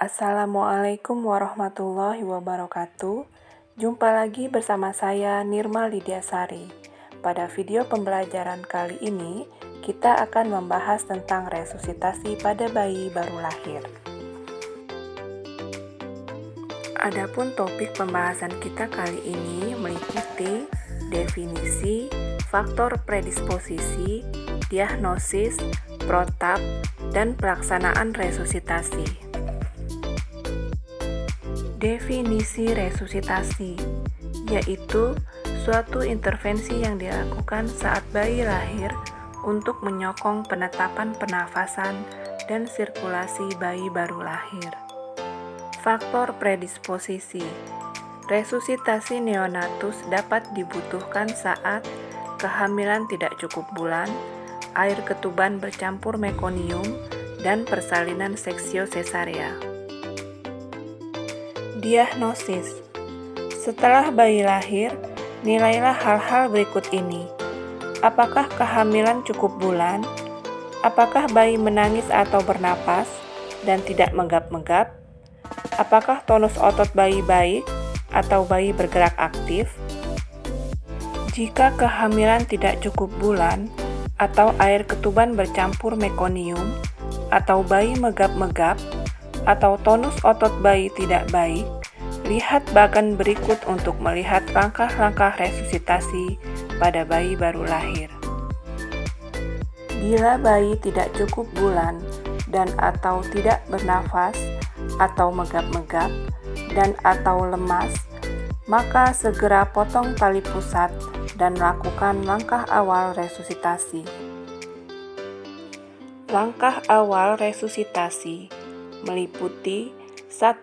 Assalamualaikum warahmatullahi wabarakatuh. Jumpa lagi bersama saya Nirma Lidiasari. Pada video pembelajaran kali ini, kita akan membahas tentang resusitasi pada bayi baru lahir. Adapun topik pembahasan kita kali ini meliputi definisi, faktor predisposisi, diagnosis, protap, dan pelaksanaan resusitasi. Definisi resusitasi yaitu suatu intervensi yang dilakukan saat bayi lahir untuk menyokong penetapan pernafasan dan sirkulasi bayi baru lahir. Faktor predisposisi. Resusitasi neonatus dapat dibutuhkan saat kehamilan tidak cukup bulan, air ketuban bercampur mekonium, dan persalinan seksio sesarea. Diagnosis. Setelah bayi lahir, nilailah hal-hal berikut ini. Apakah kehamilan cukup bulan? Apakah bayi menangis atau bernapas dan tidak menggap-menggap? Apakah tonus otot bayi baik atau bayi bergerak aktif? Jika kehamilan tidak cukup bulan atau air ketuban bercampur mekonium atau bayi megap-megap atau tonus otot bayi tidak baik, lihat bagan berikut untuk melihat langkah-langkah resusitasi pada bayi baru lahir. Bila bayi tidak cukup bulan dan atau tidak bernafas atau megap-megap dan atau lemas, maka segera potong tali pusat dan lakukan langkah awal resusitasi. Langkah awal resusitasi meliputi 1.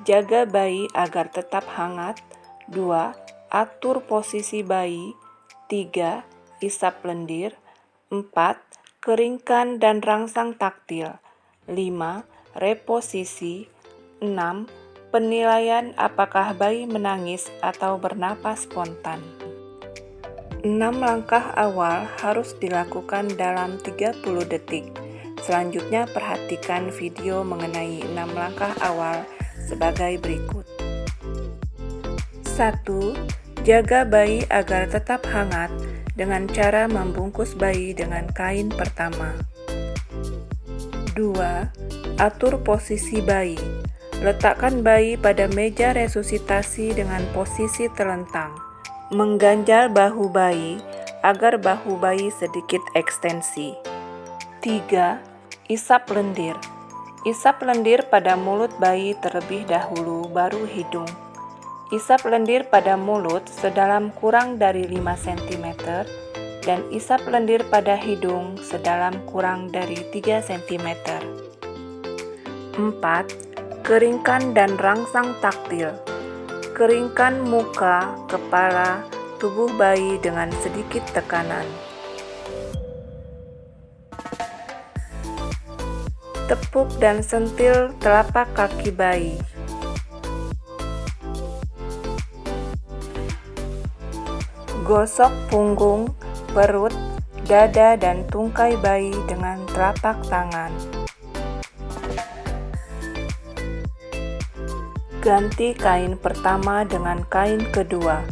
Jaga bayi agar tetap hangat. 2. Atur posisi bayi. 3. Isap lendir. 4. Keringkan dan rangsang taktil. 5. Reposisi. 6. Penilaian apakah bayi menangis atau bernapas spontan. 6 langkah awal harus dilakukan dalam 30 detik. Selanjutnya perhatikan video mengenai 6 langkah awal sebagai berikut. 1. Jaga bayi agar tetap hangat dengan cara membungkus bayi dengan kain pertama. 2. Atur posisi bayi. Letakkan bayi pada meja resusitasi dengan posisi terlentang. Mengganjal bahu bayi agar bahu bayi sedikit ekstensi. 3. Isap lendir. Isap lendir pada mulut bayi terlebih dahulu, baru hidung. Isap lendir pada mulut sedalam kurang dari 5 cm dan isap lendir pada hidung sedalam kurang dari 3 cm. 4. Keringkan dan rangsang taktil. Keringkan muka, kepala, tubuh bayi dengan sedikit tekanan. Tepuk dan sentil telapak kaki bayi. Gosok punggung, perut, dada, dan tungkai bayi dengan telapak tangan. Ganti kain pertama dengan kain kedua.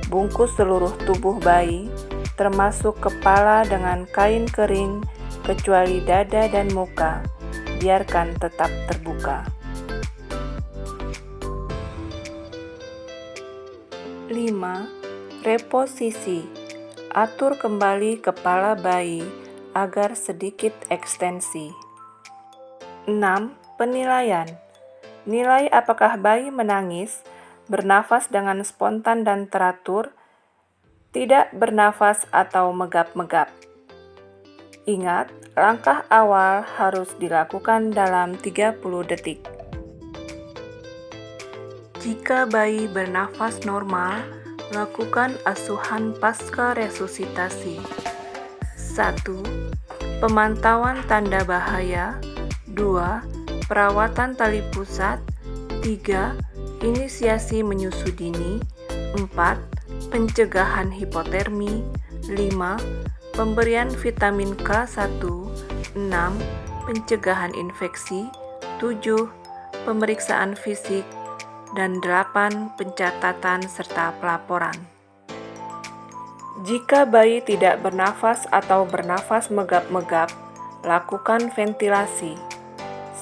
Bungkus seluruh tubuh bayi, termasuk kepala dengan kain kering, kecuali dada dan muka. Biarkan tetap terbuka. 5. Reposisi. Atur kembali kepala bayi agar sedikit ekstensi. 6. Penilaian. Nilai apakah bayi menangis, bernafas dengan spontan dan teratur, tidak bernafas atau megap-megap. Ingat, langkah awal harus dilakukan dalam 30 detik. Jika bayi bernafas normal, lakukan asuhan pasca resusitasi. 1. Pemantauan tanda bahaya. 2. Perawatan tali pusat. 3. Inisiasi menyusui dini. 4. Pencegahan hipotermi. 5. Pemberian vitamin K1, 6. Pencegahan infeksi, 7. pemeriksaan fisik, dan 8 pencatatan serta pelaporan. Jika bayi tidak bernafas atau bernafas megap-megap, lakukan ventilasi.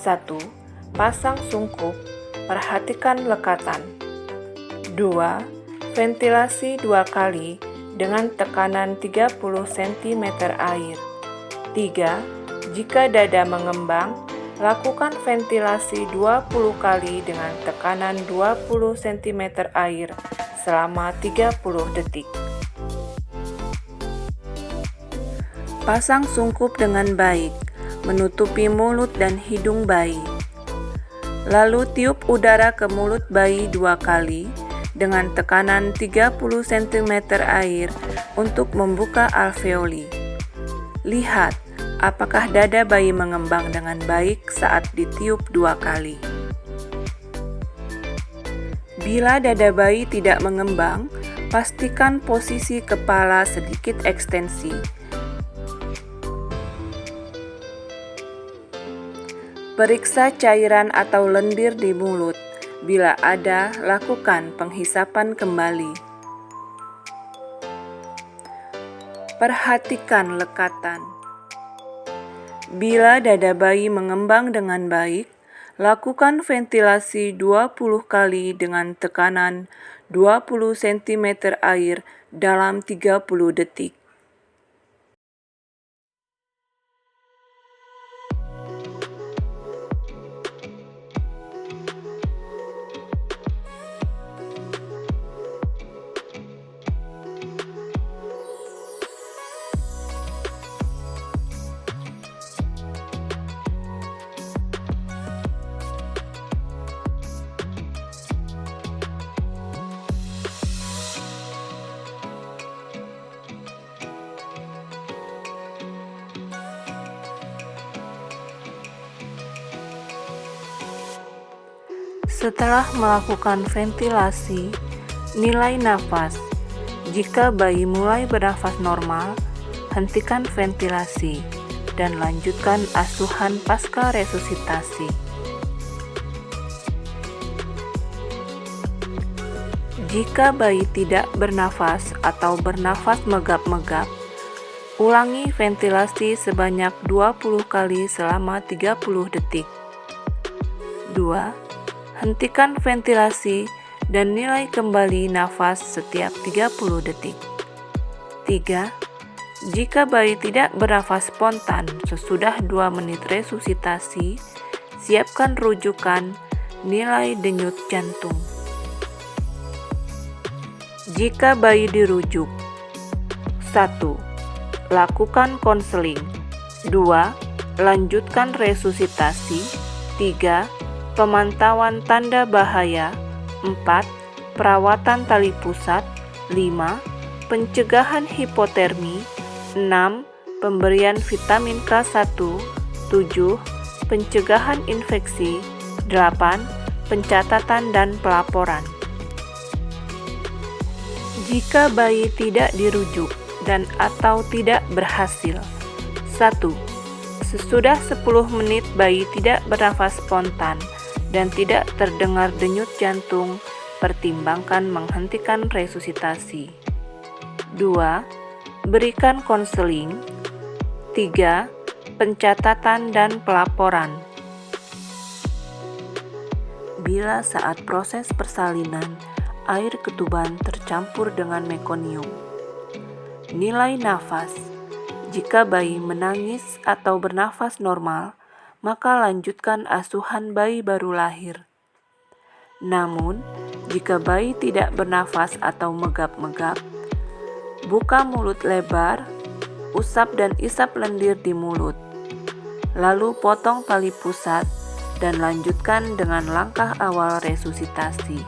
1. Pasang sungkup, perhatikan lekatan. 2. Ventilasi 2 kali dengan tekanan 30 cm air. 3. Jika dada mengembang, lakukan ventilasi 20 kali dengan tekanan 20 cm air selama 30 detik. Pasang sungkup dengan baik, menutupi mulut dan hidung bayi. Lalu tiup udara ke mulut bayi 2 kali dengan tekanan 30 cm air untuk membuka alveoli. Lihat apakah dada bayi mengembang dengan baik saat ditiup 2 kali. Bila dada bayi tidak mengembang, pastikan posisi kepala sedikit ekstensi. Periksa cairan atau lendir di mulut. Bila ada, lakukan penghisapan kembali. Perhatikan lekatan. Bila dada bayi mengembang dengan baik, lakukan ventilasi 20 kali dengan tekanan 20 cm air dalam 30 detik. Setelah melakukan ventilasi, nilai nafas. Jika bayi mulai bernafas normal, hentikan ventilasi dan lanjutkan asuhan pasca resusitasi. Jika bayi tidak bernafas atau bernafas megap-megap, ulangi ventilasi sebanyak 20 kali selama 30 detik. 2. Hentikan ventilasi dan nilai kembali nafas setiap 30 detik. 3. Jika bayi tidak bernafas spontan sesudah 2 menit resusitasi, siapkan rujukan nilai denyut jantung. Jika bayi dirujuk, 1. Lakukan konseling. 2. Lanjutkan resusitasi. 3. Pemantauan tanda bahaya. 4. Perawatan tali pusat. 5. Pencegahan hipotermi. 6. Pemberian vitamin K1. 7. Pencegahan infeksi. 8. Pencatatan dan pelaporan. Jika bayi tidak dirujuk dan atau tidak berhasil. 1. Sesudah 10 menit bayi tidak bernafas spontan dan tidak terdengar denyut jantung, pertimbangkan menghentikan resusitasi. 2. Berikan konseling. 3. Pencatatan dan pelaporan. Bila saat proses persalinan, air ketuban tercampur dengan mekonium. Nilai nafas. Jika bayi menangis atau bernafas normal, maka lanjutkan asuhan bayi baru lahir. Namun, jika bayi tidak bernafas atau megap-megap, buka mulut lebar, usap dan isap lendir di mulut. Lalu potong tali pusat dan lanjutkan dengan langkah awal resusitasi.